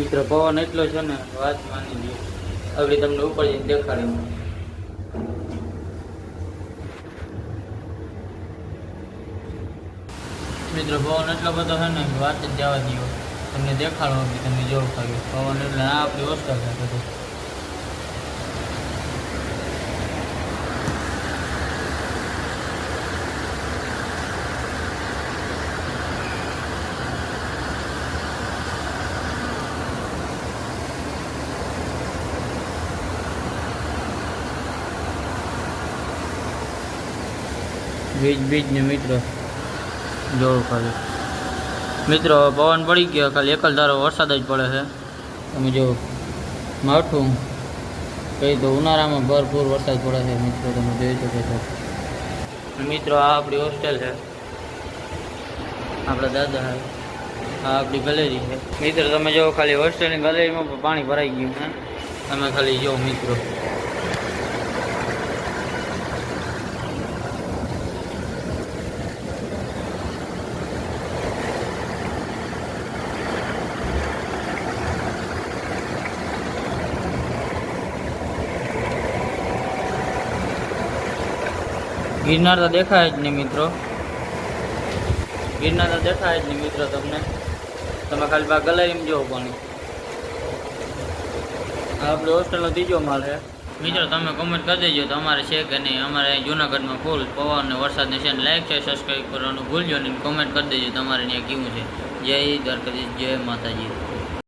મિત્રો પવન એટલો છે ને વાત માની લ્યો. હવે તમને ઉપર જઈને દેખાડી. મિત્રો પવન એટલો બધો છે ને વાત જ જવા દો. તમને દેખાડો તમે જોવ ખાલી પવન એટલે આ આપણી હોસ્ટેલ છે બધું. બીજ ને મિત્રો જોવું ખાલી. મિત્રો પવન પડી ગયો, ખાલી એક જ ધારો વરસાદ જ પડે છે. તમે જો માઠું કહી તો ઉનાળામાં ભરપૂર વરસાદ પડે છે મિત્રો, તમે જોઈ શકો છો. મિત્રો આ આપણી હોસ્ટેલ છે, આપણા દાદા છે, આ આપણી ગેલેરી છે. મિત્રો તમે જો ખાલી હોસ્ટેલની ગેલેરીમાં પણ પાણી ભરાઈ ગયું છે. તમે ખાલી જો મિત્રો. ગિરનાર તો દેખાય જ નહીં મિત્રો, ગિરનાર તો દેખાય જ નહીં મિત્રો તમને. તમે ખાલી બા ગેલેરીમાં જોવો પાણી. આ આપણે હોસ્ટેલનો ત્રીજો માળ છે મિત્રો. તમે કોમેન્ટ કરી દેજો તમારે છે કે નહીં. અમારે જૂનાગઢમાં ફૂલ પવન ને વરસાદને છે ને લાઈક છે સબસ્ક્રાઈબ કરવાનું ભૂલજો નહીં. કોમેન્ટ કરી દેજો તમારે ત્યાં કેવું છે. જય દ્વારકાધીશ, જય માતાજી.